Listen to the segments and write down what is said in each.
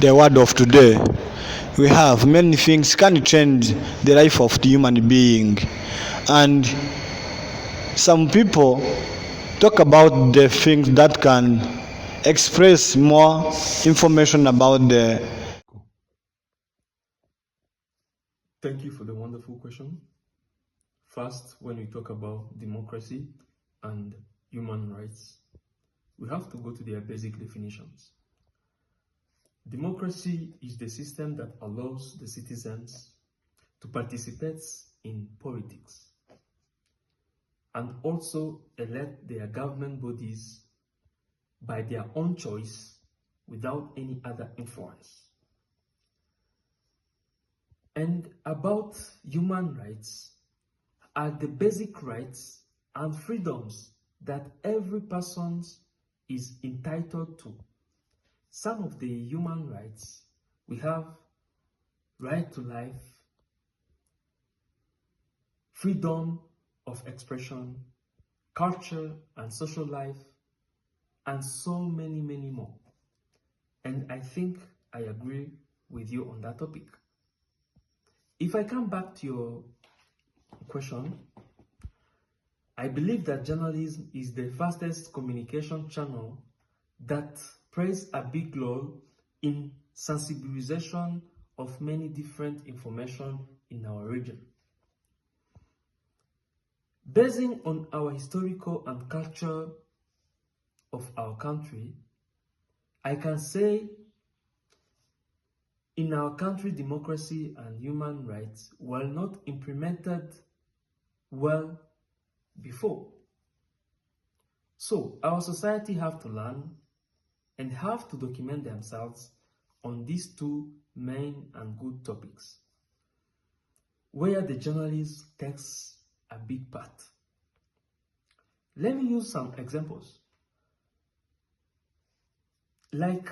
the world of today, we have many things can change the life of the human being, and some people talk about the things that can express more information about the. Thank you for the wonderful question. First, when we talk about democracy and human rights, we have to go to their basic definitions. Democracy is the system that allows the citizens to participate in politics and also elect their government bodies by their own choice without any other influence. And about human rights are the basic rights and freedoms that every person is entitled to. Some of the human rights, we have right to life, freedom of expression, culture and social life, and so many more. And I think I agree with you on that topic. If I come back to your question, I believe that journalism is the fastest communication channel that plays a big role in sensibilization of many different information in our region. Basing on our historical and culture of our country, I can say in our country, democracy and human rights were not implemented well before. So our society have to learn and have to document themselves on these two main and good topics, where the journalist takes a big part. Let me use some examples. Like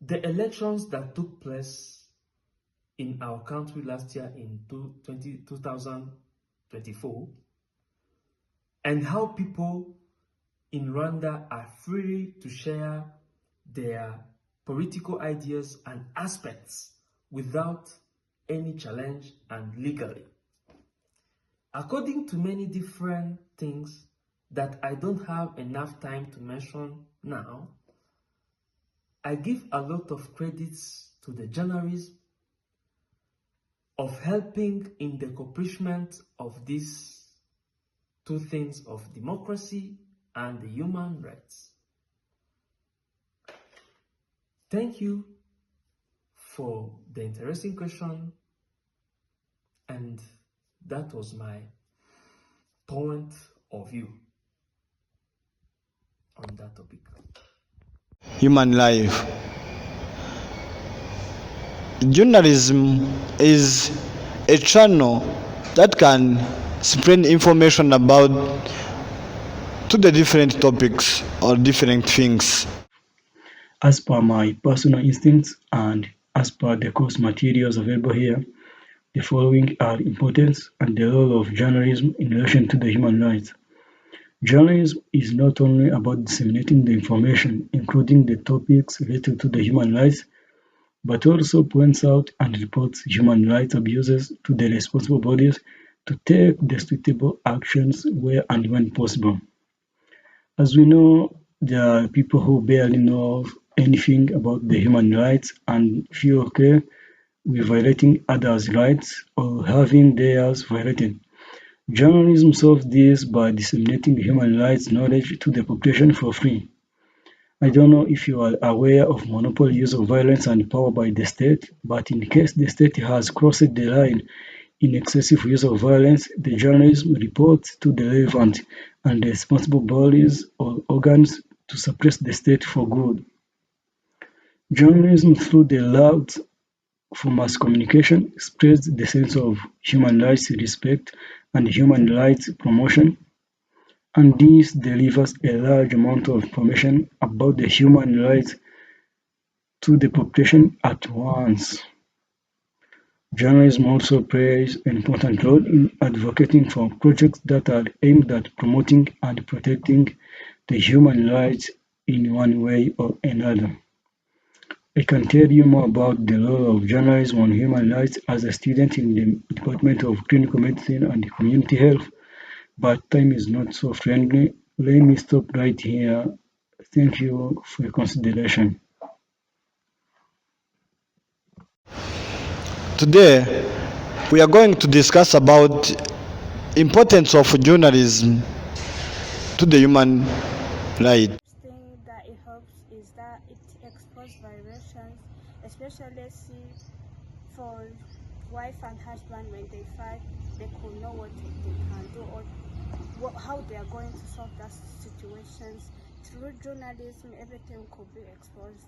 the elections that took place in our country last year in 2024, and how people in Rwanda are free to share their political ideas and aspects without any challenge and legally. According to many different things that I don't have enough time to mention now, I give a lot of credits to the journalists of helping in the accomplishment of these two things of democracy and the human rights. Thank you for the interesting question, and that was my point of view on that topic. Human life. Journalism is a channel that can spread information about to the different topics or different things. As per my personal instincts and as per the course materials available here, the following are important and the role of journalism in relation to the human rights. Journalism is not only about disseminating the information, including the topics related to the human rights, but also points out and reports human rights abuses to the responsible bodies to take the suitable actions where and when possible. As we know, there are people who barely know anything about the human rights and feel okay with violating others' rights or having theirs violated. Journalism solves this by disseminating human rights knowledge to the population for free. I don't know if you are aware of monopoly use of violence and power by the state, but in case the state has crossed the line in excessive use of violence, the journalism reports to the relevant and responsible bodies or organs to suppress the state for good. Journalism, through the route for mass communication, spreads the sense of human rights respect and human rights promotion, and this delivers a large amount of information about the human rights to the population at once. Journalism also plays an important role in advocating for projects that are aimed at promoting and protecting the human rights in one way or another. I can tell you more about the role of journalism on human rights as a student in the Department of Clinical Medicine and Community Health, but time is not so friendly. Let me stop right here. Thank you for your consideration. Today, we are going to discuss about importance of journalism to the human right. Thing that it helps is that it exposes violations, especially see for wife and husband when they fight, they could know what they can do or how they are going to solve that situations. Through journalism, everything could be exposed.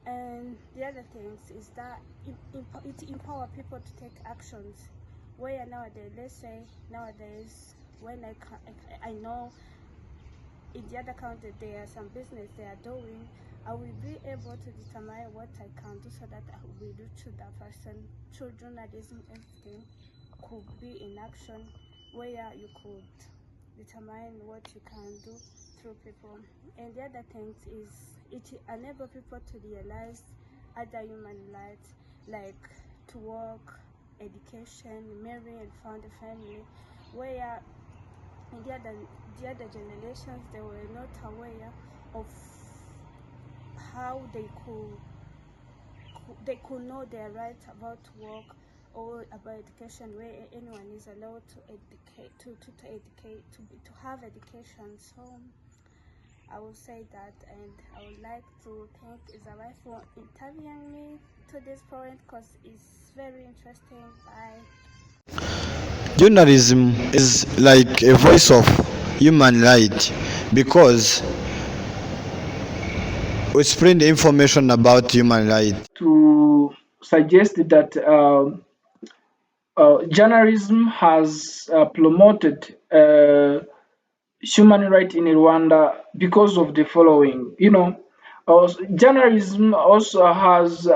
And the other things is that it empower people to take actions. Where nowadays, let's say nowadays, when I know in the other country there are some business they are doing, I will be able to determine what I can do so that I will do to that person. Through journalism, everything could be in action where you could determine what you can do through people. And the other thing is it enables people to realize other human rights like to work, education, marry and found a family, where in the other generations they were not aware of how they could know their rights about work or about education, where anyone is allowed to educate to have education. So I will say that, and I would like to thank Isabel for interviewing me to this point because it's very interesting. Bye. Journalism is like a voice of human right because we spread information about human rights. To suggest that journalism has promoted human rights in Rwanda because of the following. Journalism also has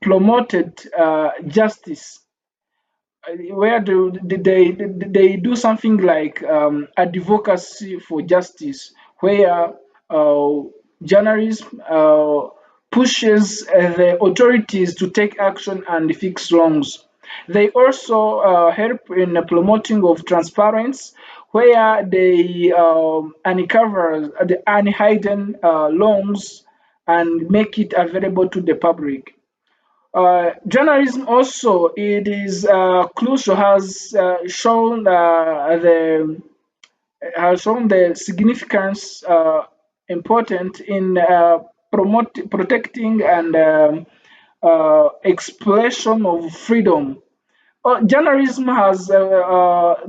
promoted justice, where they do something like advocacy for justice, where uh, journalism pushes the authorities to take action and fix wrongs. They also help in the promoting of transparency, where they uncover the unhidden wrongs and make it available to the public. Journalism also it is crucial has shown the significance important in protecting and expression of freedom. Journalism has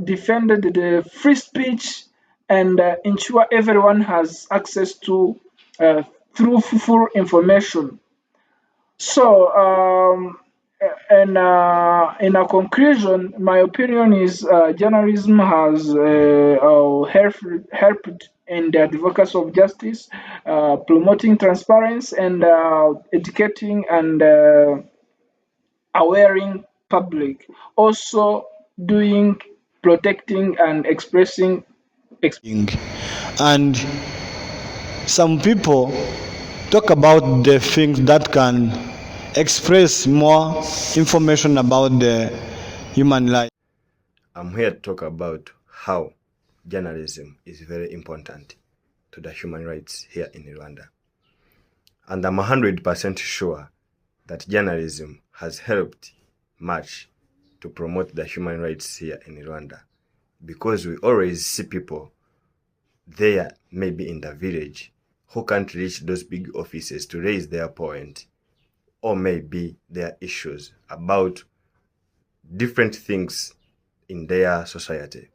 defended the free speech and ensure everyone has access to uh, truthful information. So, and in a conclusion, my opinion is journalism has helped in the advocacy of justice, promoting transparency, and educating and awareing public. Also, doing protecting and expressing. And some people talk about the things that can express more information about the human life. I'm here to talk about how journalism is very important to the human rights here in Rwanda. And I'm 100% sure that journalism has helped much to promote the human rights here in Rwanda, because we always see people there, maybe in the village, who can't reach those big offices to raise their point or maybe their issues about different things in their society.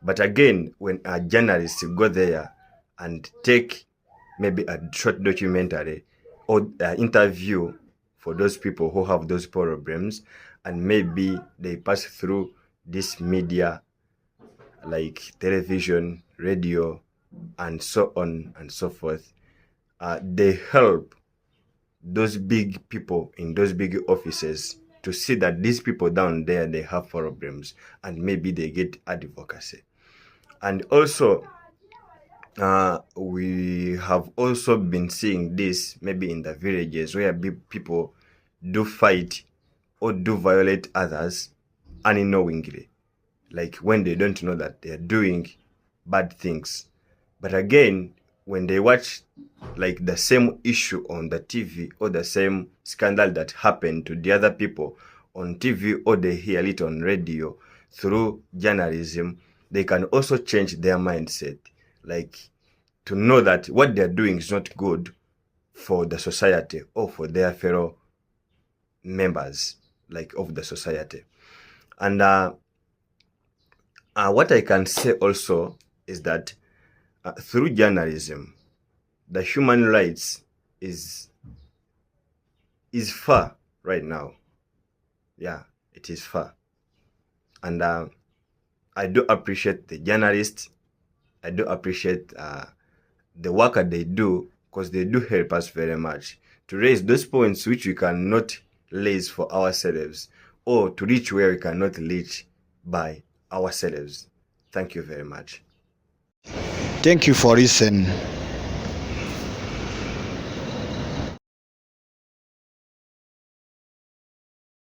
But again, when a journalist go there and take maybe a short documentary or interview for those people who have those problems, and maybe they pass through this media like television, radio, and so on and so forth, they help those big people in those big offices to see that these people down there, they have problems, and maybe they get advocacy. And also, We have also been seeing this maybe in the villages where people do fight or do violate others unknowingly, like when they don't know that they're doing bad things. But again, when they watch like the same issue on the TV or the same scandal that happened to the other people on TV, or they hear it on radio through journalism, they can also change their mindset, like to know that what they're doing is not good for the society or for their fellow members, like of the society. And what I can say also is that through journalism, the human rights is far right now. Yeah, it is far. And I do appreciate the journalists. I do appreciate the work that they do, because they do help us very much to raise those points which we cannot raise for ourselves, or to reach where we cannot reach by ourselves. Thank you very much. Thank you for listening.